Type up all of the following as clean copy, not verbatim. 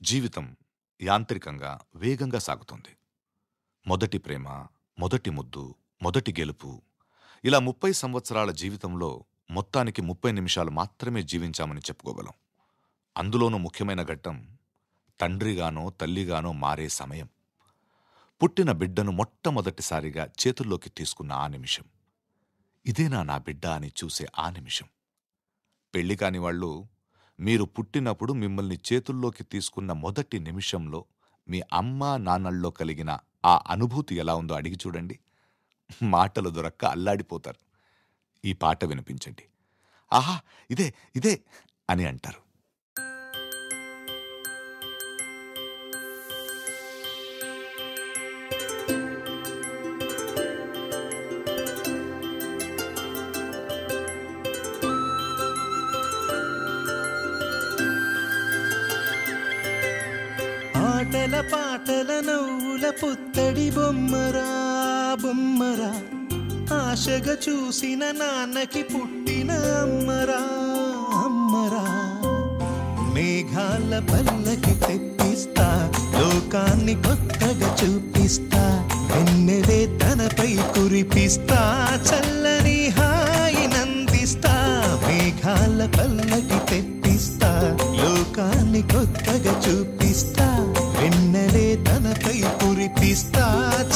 జీవితం యాంత్రికంగా వేగంగా సాగుతుంది. మొదటి ప్రేమ, మొదటి ముద్దు, మొదటి గెలుపు, ఇలా 30 సంవత్సరాల జీవితంలో మొత్తానికి 30 నిమిషాలు మాత్రమే జీవించామని చెప్పుకోగలం. అందులోనూ ముఖ్యమైన ఘట్టం తండ్రిగానో తల్లిగానో మారే సమయం. పుట్టిన బిడ్డను మొట్టమొదటిసారిగా చేతుల్లోకి తీసుకున్న ఆ నిమిషం. ఇదేనా నా బిడ్డ అని చూసే ఆ నిమిషం. పెళ్లి కాని వాళ్ళు మీరు పుట్టినప్పుడు మిమ్మల్ని చేతుల్లోకి తీసుకున్న మొదటి నిమిషంలో మీ అమ్మా నాన్నల్లో కలిగిన ఆ అనుభూతి ఎలా ఉందో అడిగి చూడండి. మాటలు దొరక్క అల్లాడిపోతారు. ఈ పాట వినిపించండి. ఆహా, ఇదే ఇదే అని అంటారు. ఆటల పాటల నవ్వుల పుత్తడి బొమ్మరా బొమ్మరా, ఆశగా చూసిన నాన్నకి పుట్టిన అమ్మరా అమ్మరా. మేఘాల పల్లకి తెప్పిస్తా, లోకాన్ని కొత్తగా చూపిస్తా, వెన్నెలే తనపై కురిపిస్తా, చల్లని హాయి నందిస్తా. మేఘాల పల్లకి తెప్పిస్తా, లోకాన్ని కొత్తగా చూపిస్తా, వెన్నెలే తనపై కురిపిస్తా,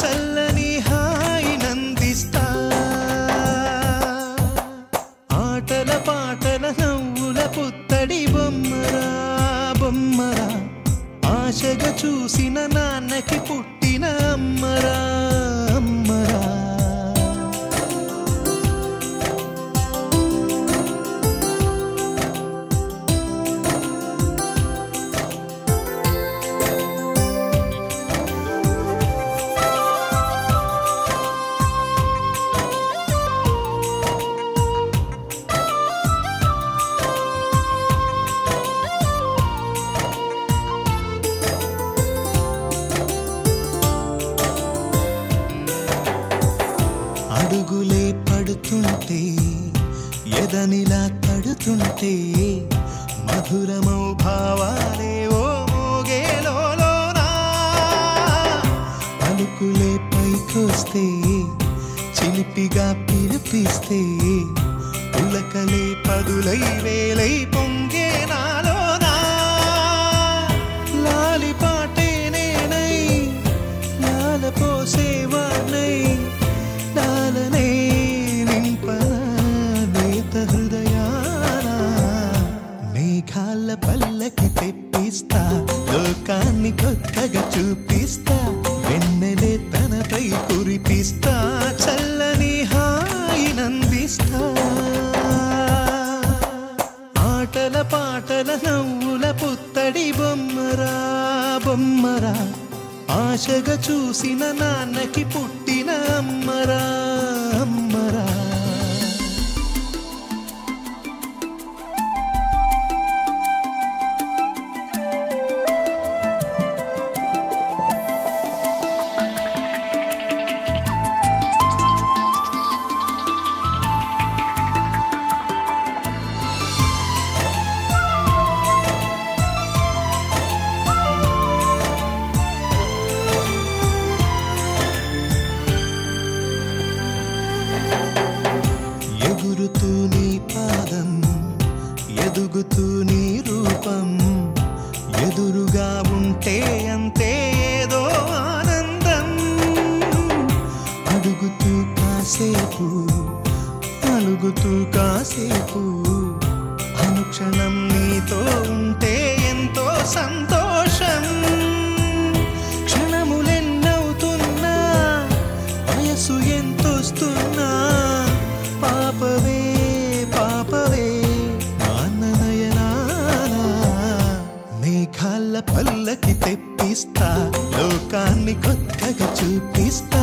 చల్లని హాయి నందిస్తా. ఆటల పాటల నవ్వుల పుత్తడి బొమ్మరా బొమ్మరా, ఆశగా చూసిన నాన్నకి పుట్టిన అమ్మరా అమ్మరా. అడుగులే పడుతుంటే, ఎదనిలా తడుతుంటే, మధురమౌ భావాలే ఓ మోగేలోనా. పలుకులే పైకొస్తే, చిలిపిగా పిలిపిస్తే, ఉలకలే పదులై వేలై పొంగే నాలోనా. లాలిపాటే నేనై లాలపోసేవాణ్ణై, లాలనే నింపనా నేత హృదయాన. మేఘాల పల్లకి తెప్పిస్తా, లోకాన్ని కొత్తగా చూపిస్తా, వెన్నెలే తనపై కురిపిస్తా, చల్లని హాయి నందిస్తా. ఆటల పాటల నవ్వుల పుత్తడి బొమ్మరా బొమ్మరా, ఆశగా చూసిన నాన్నకి పుట్టిన అమ్మరా అమ్మరా. ఎగురుతూ నీ పాదం, ఎదుగుతూ నీ రూపం, ఎదురుగా ఉంటే అంతే ఏదో ఆనందం. అడుగుతూ కాసేపు, అలుగుతూ కాసేపు, అనుక్షణం నీతో ఉంటే ఎంతో సంతోషం. క్షణములెన్నవుతున్నా, వయసు ఎంతొస్తున్నా, పాపవే పాపవే నాన్ననయనానా. మేఘాల పల్లకి తెప్పిస్తా, లోకాన్ని కొత్తగా చూపిస్తా,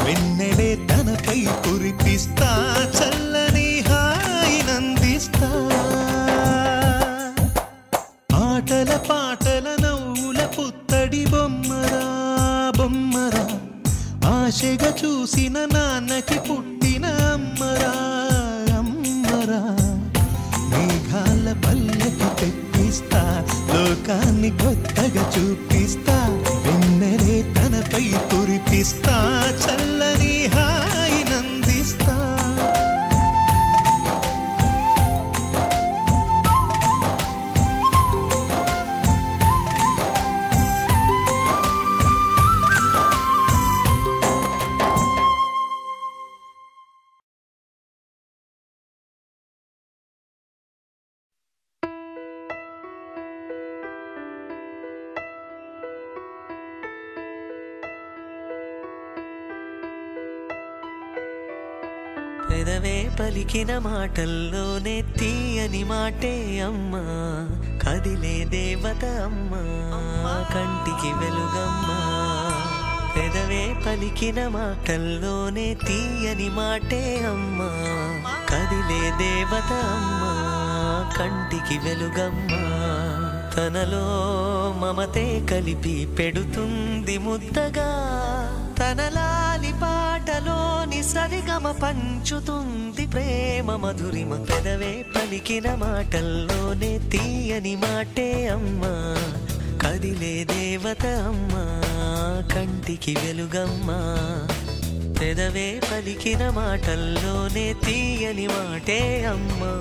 వెన్నెలే తనపై కురిపిస్తా, చల్లని హాయి నందిస్తా. ఆటల పాటల నవ్వుల పుత్తడి బొమ్మరా బొమ్మరా, ఆశగా చూసిన నాన్నకి పుట్టిన అమ్మరా అమ్మరా. మేఘాల పల్లకి తెప్పి ఊరిస్తా, లోకాన్ని కొత్తగా చూపిస్తా, వెన్నెలే తనపై కురిపిస్తా, చల్లని హాయినందిస్తా. పెదవే పలికిన మాటల్లోనే తీయని మాటే అమ్మా, కదిలే దేవత అమ్మా, కంటికి వెలుగమ్మా. పెదవే పలికిన మాటల్లోనే తీయని మాటే అమ్మా, కదిలే దేవత అమ్మా, కంటికి వెలుగమ్మా. తనలో మమతే కలిపి పెడుతుంది ముద్దగా, తనలాలి పాటలోని సరిగమ పంచుతుంది ప్రేమ మధురిమ. పెదవే పలికిన మాటల్లోనే తీయని మాటే అమ్మా, కదిలే దేవత అమ్మా, కంటికి వెలుగమ్మా. పెదవే పలికిన మాటల్లోనే తీయని మాటే అమ్మా,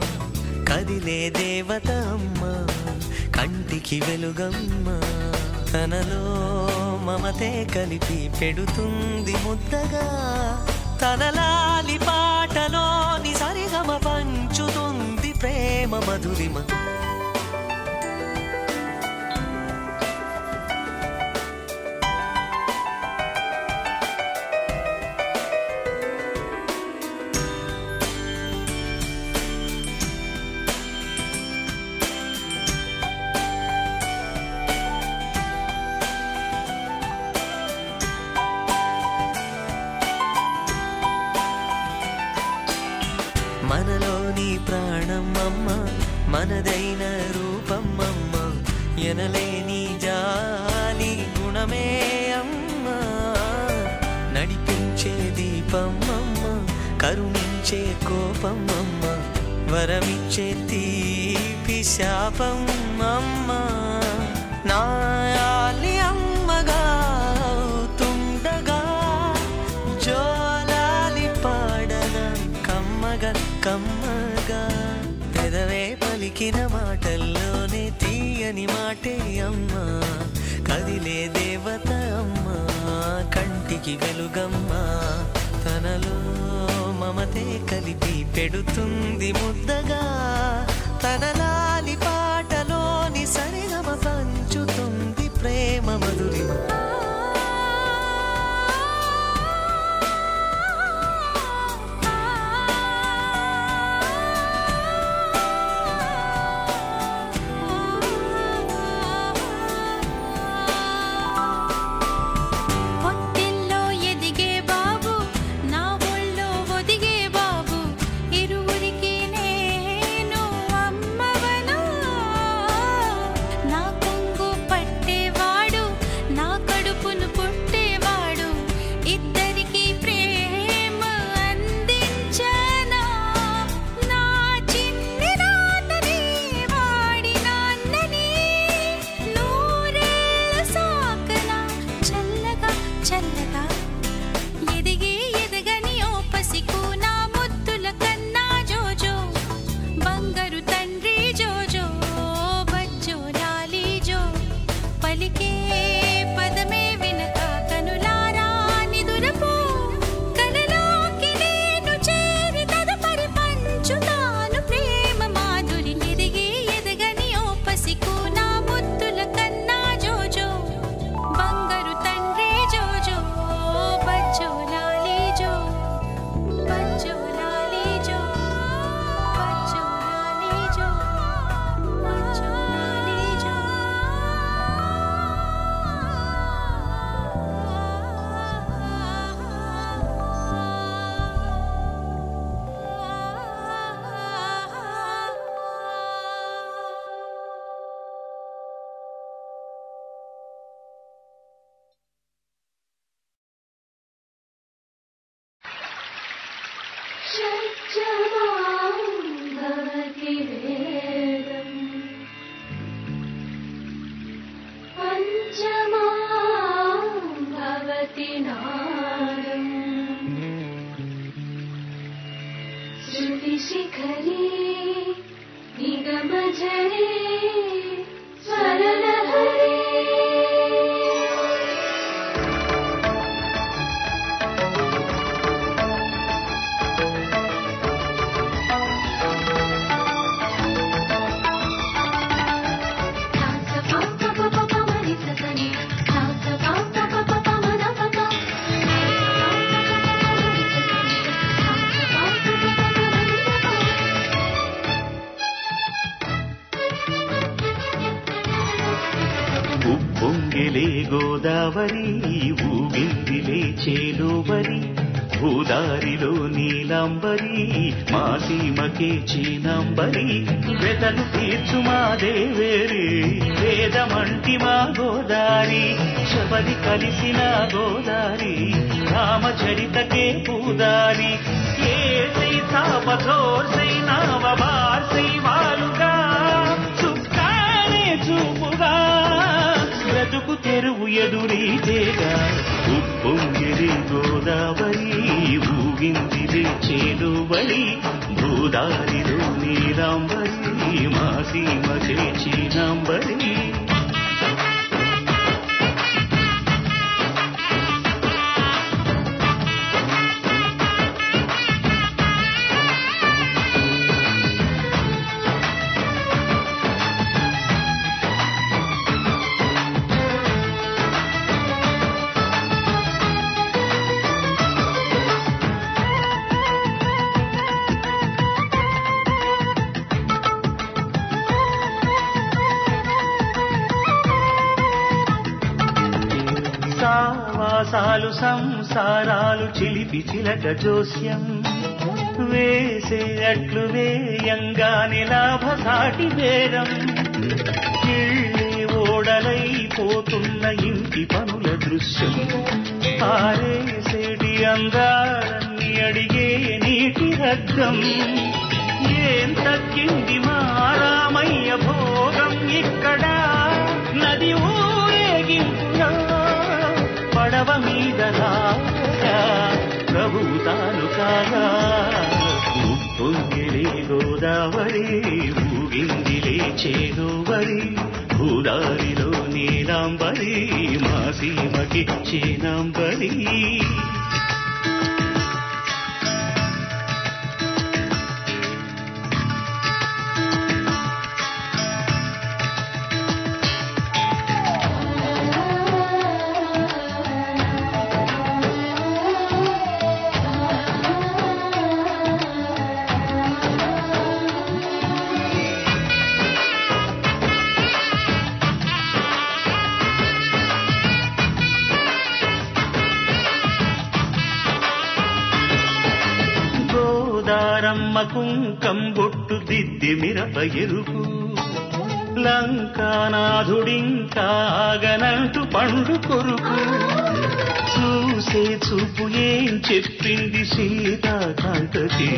కదిలే దేవత అమ్మా, కంటికి వెలుగమ్మా. తనలో మమతే కలిపి పెడుతుంది ముద్దగా, తనలాలి పాటలోని సరిగమ పంచుతుంది ప్రేమ మధురిమ. మనలోని ప్రాణం అమ్మ, మనదైన రూపం అమ్మ, ఎనలేని జాలి గుణమే అమ్మ. నడిపించే దీపం అమ్మ, కరుణించే కోపం అమ్మ, వరమిచ్చే తీపి శాపం అమ్మ. నాయాలి అమ్మగా అవుతుండగా, జోలాలి పాడన కమ్మగా కమ్మగా. పెదవే పలికిన మాటల్లోనే తీయని మాటే అమ్మా, కదిలే దేవత అమ్మా, కంటికి వెలుగమ్మా. తనలో మమతే కలిపి పెడుతుంది ముద్దగా, తనలాలి పాటలోని సరిగమ పంచుతుంది ప్రేమ మధురిమ. रतिनादम् श्रुतिशिखरे निगमजरे स्वरलहरे ఉప్పొంగిలే గోదావరి ఊగిందిలే చేలోవరి భూదారిలో నీలాంబరి మా సీమకే చీనాంబరి వెతలు తీర్చు మా దేవేరి వేదమంటి మా గోదారి శబరి కలిసిన గోదారి రామచరితకే పూదారి ఏ సై తాపథోర్ సై నావబార్ సై వాలుగా చుక్కానే చూపుగా బ్రతుకు తెరువు ఎదురీతేగా ఉప్పొంగిరి గోదావరి ఊగిందిరి చేలువరి భూదారిలో నీలాంబరి మా సీమ చేచినాంబరి సావాసాలు సంసారాలు చిలిపి చిలక జోస్యం వేసే అట్లు వేయంగాని లాభసాటి బేరం ఇళ్ళే ఓడలైపోతున్న ఇంటి పనుల దృశ్యం ఆరేసేటి అందాలన్నీ అడిగే నీటి రద్దం ఏం తగ్గింది మా రామయ్య భోగం ఇక్కడ నది ఊరేగింపుగా పడవ మీద ప్రభువు తాను కాగా ఉప్పొంగిలే గోదావరి ఊగిందిలే చేలోవరి భూదారిలో నీలాంబరి మా సీమకి చీనాంబరి గోదారమ్మ కుంకం బొట్టు దిద్ది మిరప ఎరుపు లంకానాథుడింకాగనంటూ పండు కొరుకు చూసే చూపు ఏం చెప్పింది సీతాకాంతకి